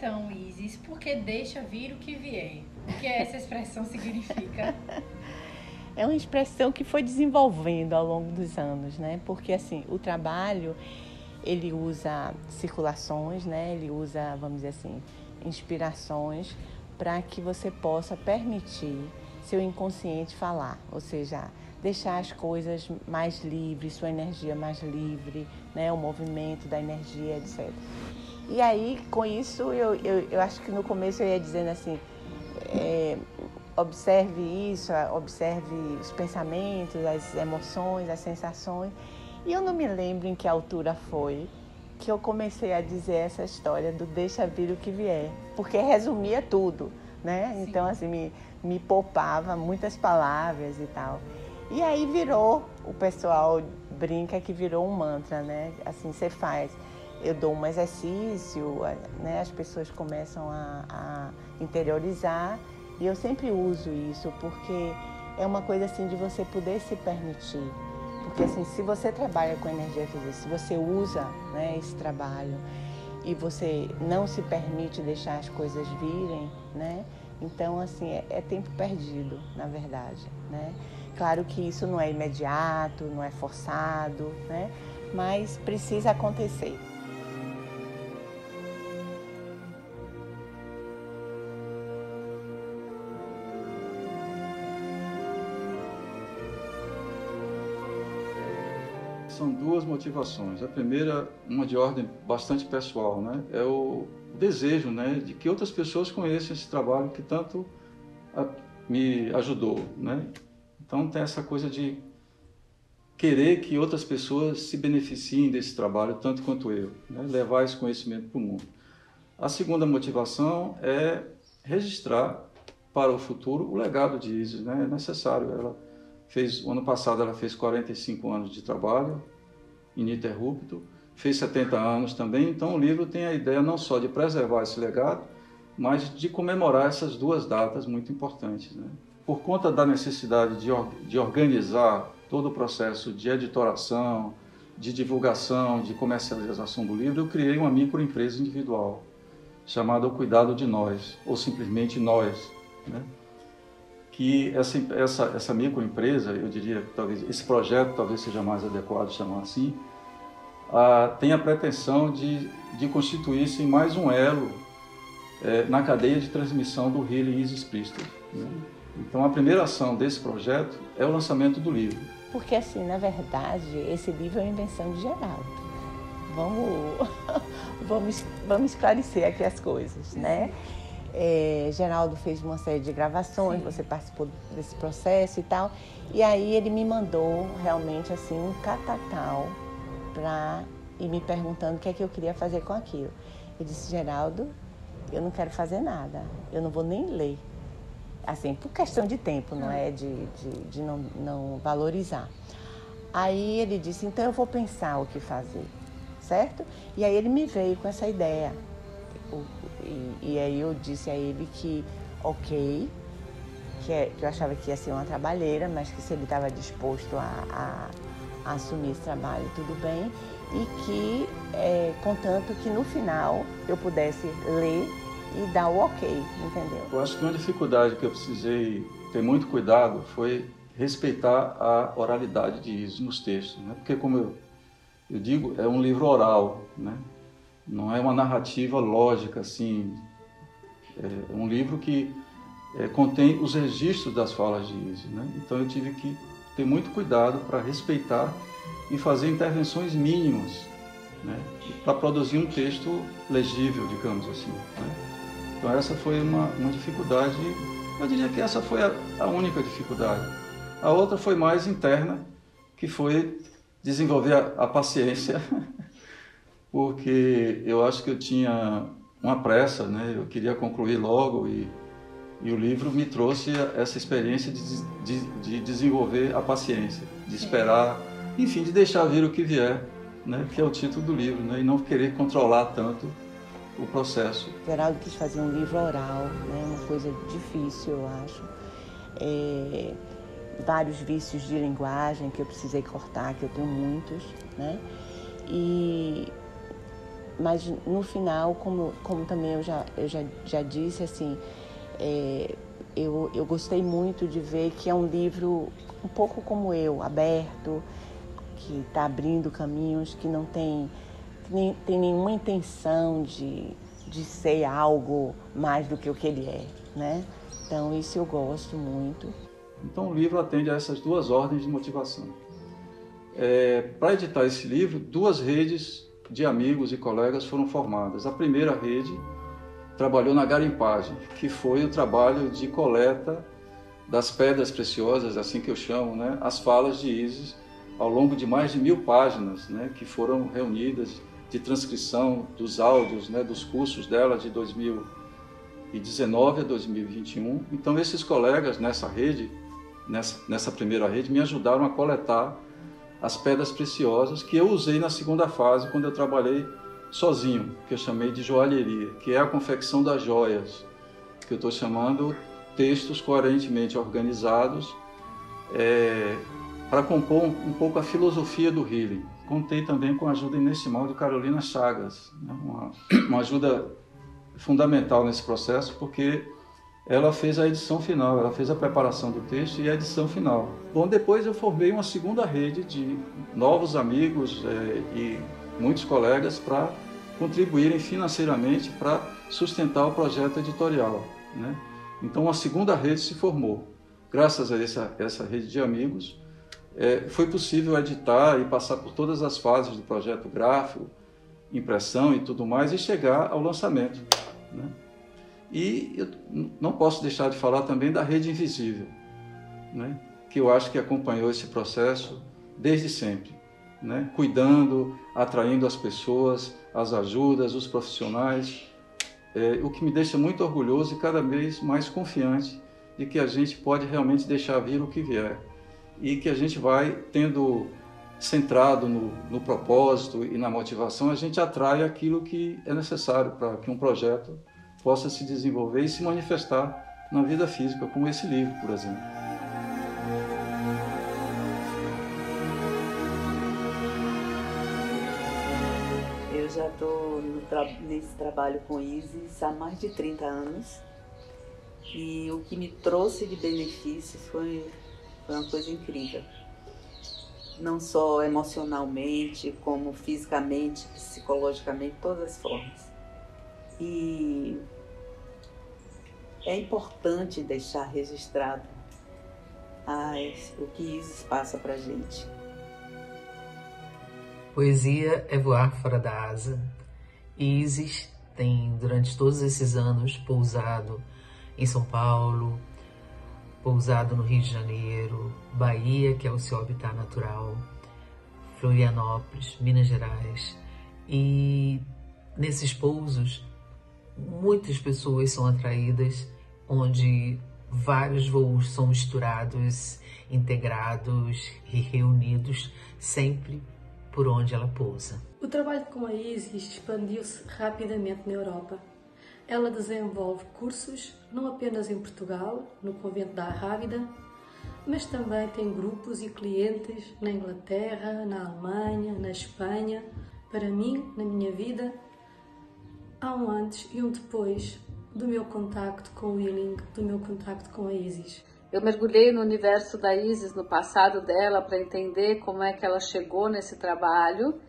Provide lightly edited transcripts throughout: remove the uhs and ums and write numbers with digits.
então, Isis, porque deixa vir o que vier. O que essa expressão significa? É uma expressão que foi desenvolvendo ao longo dos anos, né? Porque assim, o trabalho, ele usa circulações, né? Ele usa, vamos dizer assim, inspirações para que você possa permitir seu inconsciente falar, ou seja, deixar as coisas mais livres, sua energia mais livre, né? O movimento da energia, etc. E aí, com isso, eu acho que no começo eu ia dizendo assim, observe isso, observe os pensamentos, as emoções, as sensações. E eu não me lembro em que altura foi que eu comecei a dizer essa história do deixa vir o que vier, porque resumia tudo, né? Sim. Então, assim, me poupava muitas palavras e tal. E aí virou, o pessoal brinca que virou um mantra, né? Assim, você faz. Eu dou um exercício, né? As pessoas começam a interiorizar e eu sempre uso isso porque é uma coisa assim de você poder se permitir. Porque assim, se você trabalha com energia física, se você usa, né, esse trabalho e você não se permite deixar as coisas virem, né? Então, assim, é tempo perdido, na verdade, né? Claro que isso não é imediato, não é forçado, né? Mas precisa acontecer. São duas motivações. A primeira, uma de ordem bastante pessoal, né? É o desejo, né, de que outras pessoas conheçam esse trabalho que tanto me ajudou, né? Então tem essa coisa de querer que outras pessoas se beneficiem desse trabalho tanto quanto eu, né? Levar esse conhecimento para o mundo. A segunda motivação é registrar para o futuro o legado de Isis, né? É necessário. O ano passado ela fez 45 anos de trabalho ininterrupto, fez 70 anos também, então o livro tem a ideia não só de preservar esse legado, mas de comemorar essas duas datas muito importantes, né? Por conta da necessidade de organizar todo o processo de editoração, de divulgação, de comercialização do livro, eu criei uma microempresa individual, chamada O Cuidado de Nós, ou simplesmente Nós, né? Que essa microempresa, eu diria que talvez esse projeto talvez seja mais adequado chamar assim, tem a pretensão de constituir-se em mais um elo na cadeia de transmissão do Healing Isis Priesthood, né? Então a primeira ação desse projeto é o lançamento do livro. Porque assim, na verdade, esse livro é uma invenção de Geraldo. Vamos esclarecer aqui as coisas, né? Geraldo fez uma série de gravações, você participou desse processo e tal, e aí ele me mandou realmente assim um catatal e me perguntando o que é que eu queria fazer com aquilo. Eu disse, Geraldo, eu não quero fazer nada, eu não vou nem ler, assim, por questão de tempo, não é de não valorizar. Aí ele disse, então eu vou pensar o que fazer, certo? E aí ele me veio com essa ideia. E aí eu disse a ele que, ok, que eu achava que ia ser uma trabalheira, mas que se ele estava disposto a assumir esse trabalho, tudo bem, e que, contanto que no final eu pudesse ler e dar o ok, entendeu? Eu acho que uma dificuldade que eu precisei ter muito cuidado foi respeitar a oralidade de Isis nos textos, né? Porque, como eu digo, é um livro oral, né? Não é uma narrativa lógica, assim. É um livro que contém os registros das falas de Isis, né? Então eu tive que ter muito cuidado para respeitar e fazer intervenções mínimas, né? Para produzir um texto legível, digamos assim, né? Então essa foi uma dificuldade, eu diria que essa foi a única dificuldade. A outra foi mais interna, que foi desenvolver a paciência, porque eu acho que eu tinha uma pressa, né? Eu queria concluir logo e o livro me trouxe essa experiência de desenvolver a paciência, de esperar, enfim, de deixar vir o que vier, né? Que é o título do livro, né? E não querer controlar tanto o processo. Geraldo quis fazer um livro oral, né? Uma coisa difícil, eu acho. Vários vícios de linguagem que eu precisei cortar, que eu tenho muitos, né? E mas no final, como também eu já disse, assim, eu gostei muito de ver que é um livro um pouco como eu, aberto, que está abrindo caminhos, que não tem nenhuma intenção de ser algo mais do que o que ele é, né? Então isso eu gosto muito. Então o livro atende a essas duas ordens de motivação. Para editar esse livro, 2 redes de amigos e colegas foram formadas. A primeira rede trabalhou na garimpagem, que foi o trabalho de coleta das pedras preciosas, assim que eu chamo, né, as falas de Isis, ao longo de mais de 1000 páginas, né, que foram reunidas de transcrição dos áudios, né, dos cursos dela de 2019 a 2021. Então esses colegas nessa rede, nessa primeira rede, me ajudaram a coletar as pedras preciosas que eu usei na segunda fase, quando eu trabalhei sozinho, que eu chamei de joalheria, que é a confecção das joias, que eu estou chamando textos coerentemente organizados, para compor um pouco a filosofia do healing. Contei também com a ajuda inestimável de Carolina Chagas, né? uma ajuda fundamental nesse processo, porque ela fez a edição final, ela fez a preparação do texto e a edição final. Bom, depois eu formei uma segunda rede de novos amigos e muitos colegas para contribuírem financeiramente para sustentar o projeto editorial, né? Então uma segunda rede se formou. Graças a essa rede de amigos, foi possível editar e passar por todas as fases do projeto gráfico, impressão e tudo mais, e chegar ao lançamento, né? E eu não posso deixar de falar também da Rede Invisível, né? Que eu acho que acompanhou esse processo desde sempre, né? Cuidando, atraindo as pessoas, as ajudas, os profissionais, o que me deixa muito orgulhoso e cada vez mais confiante de que a gente pode realmente deixar vir o que vier e que a gente vai tendo centrado no propósito e na motivação, a gente atrai aquilo que é necessário para que um projeto possa se desenvolver e se manifestar na vida física, como esse livro, por exemplo. Eu já estou nesse trabalho com Isis há mais de 30 anos e o que me trouxe de benefícios foi uma coisa incrível. Não só emocionalmente, como fisicamente, psicologicamente, todas as formas. E é importante deixar registrado o que Isis passa para a gente. Poesia é voar fora da asa. Isis tem, durante todos esses anos, pousado em São Paulo, pousado no Rio de Janeiro, Bahia, que é o seu habitat natural, Florianópolis, Minas Gerais. E nesses pousos, muitas pessoas são atraídas, onde vários voos são misturados, integrados e reunidos, sempre por onde ela pousa. O trabalho com a Isis expandiu-se rapidamente na Europa. Ela desenvolve cursos não apenas em Portugal, no convento da Arrábida, mas também tem grupos e clientes na Inglaterra, na Alemanha, na Espanha. Para mim, na minha vida, há um antes e um depois do meu contacto com o healing, do meu contacto com a Isis. Eu mergulhei no universo da Isis, no passado dela, para entender como é que ela chegou nesse trabalho,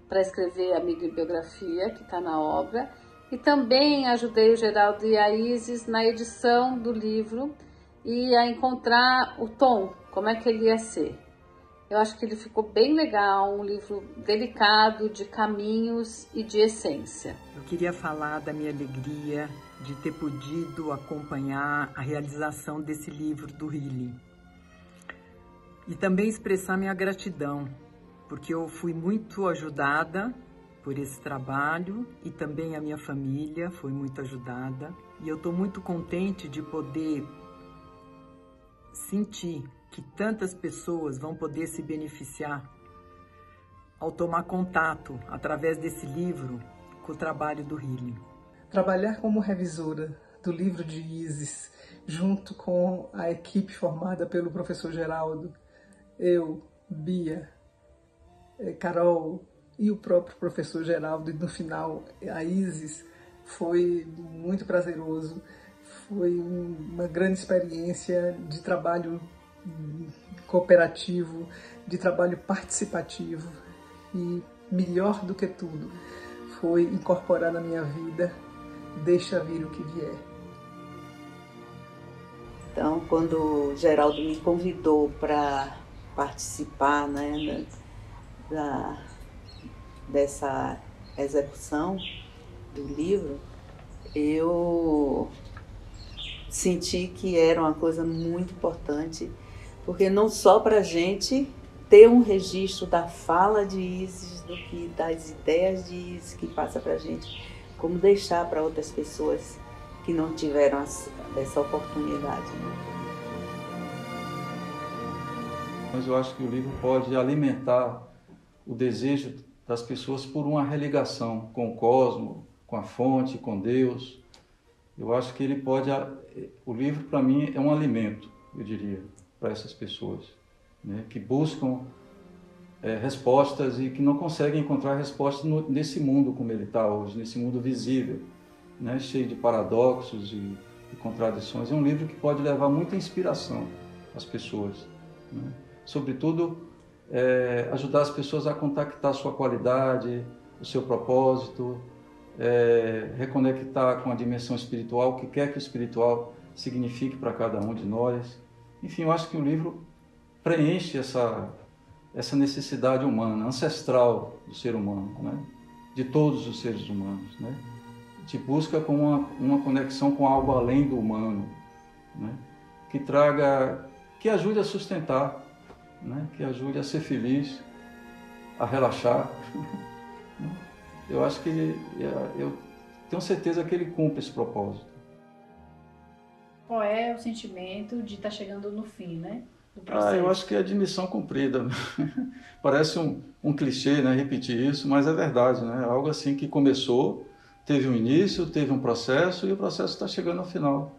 para escrever a microbiografia que está na obra. E também ajudei o Geraldo e a Isis na edição do livro e a encontrar o tom, como é que ele ia ser. Eu acho que ele ficou bem legal, um livro delicado, de caminhos e de essência. Eu queria falar da minha alegria de ter podido acompanhar a realização desse livro do Healing. E também expressar minha gratidão, porque eu fui muito ajudada por esse trabalho e também a minha família foi muito ajudada. E eu estou muito contente de poder sentir que tantas pessoas vão poder se beneficiar ao tomar contato, através desse livro, com o trabalho do Healing. Trabalhar como revisora do livro de Isis, junto com a equipe formada pelo professor Geraldo, eu, Bia, Carol e o próprio professor Geraldo, e no final a Isis, foi muito prazeroso. Foi uma grande experiência de trabalho cooperativo, de trabalho participativo, e melhor do que tudo, foi incorporar na minha vida Deixa Vir o que Vier. Então, quando o Geraldo me convidou para participar, né, dessa execução do livro, eu senti que era uma coisa muito importante, porque não só para a gente ter um registro da fala de Isis, das ideias de Isis que passa para a gente, como deixar para outras pessoas que não tiveram essa oportunidade. Mas eu acho que o livro pode alimentar o desejo das pessoas por uma religação com o cosmos, com a fonte, com Deus. Eu acho que ele pode... O livro, para mim, é um alimento, eu diria, para essas pessoas, né, que buscam respostas e que não conseguem encontrar respostas nesse mundo como ele está hoje, nesse mundo visível, né, cheio de paradoxos e contradições. É um livro que pode levar muita inspiração às pessoas, né? Sobretudo, ajudar as pessoas a contactar a sua qualidade, o seu propósito, reconectar com a dimensão espiritual, o que quer que o espiritual signifique para cada um de nós. Enfim, eu acho que o livro preenche essa necessidade humana, ancestral do ser humano, né? De todos os seres humanos, né? Te busca com uma conexão com algo além do humano, né? Que ajude a sustentar, né? Que ajude a ser feliz, a relaxar. Eu acho que eu tenho certeza que ele cumpre esse propósito. Qual é o sentimento de estar chegando no fim, né? Eu acho que é de missão cumprida. Parece um clichê, né, repetir isso, mas é verdade, né? Algo assim que começou, teve um início, teve um processo e o processo está chegando ao final,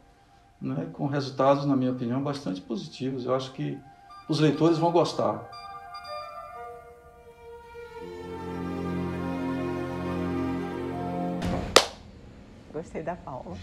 né? Com resultados, na minha opinião, bastante positivos. Eu acho que os leitores vão gostar. Gostei da Paula.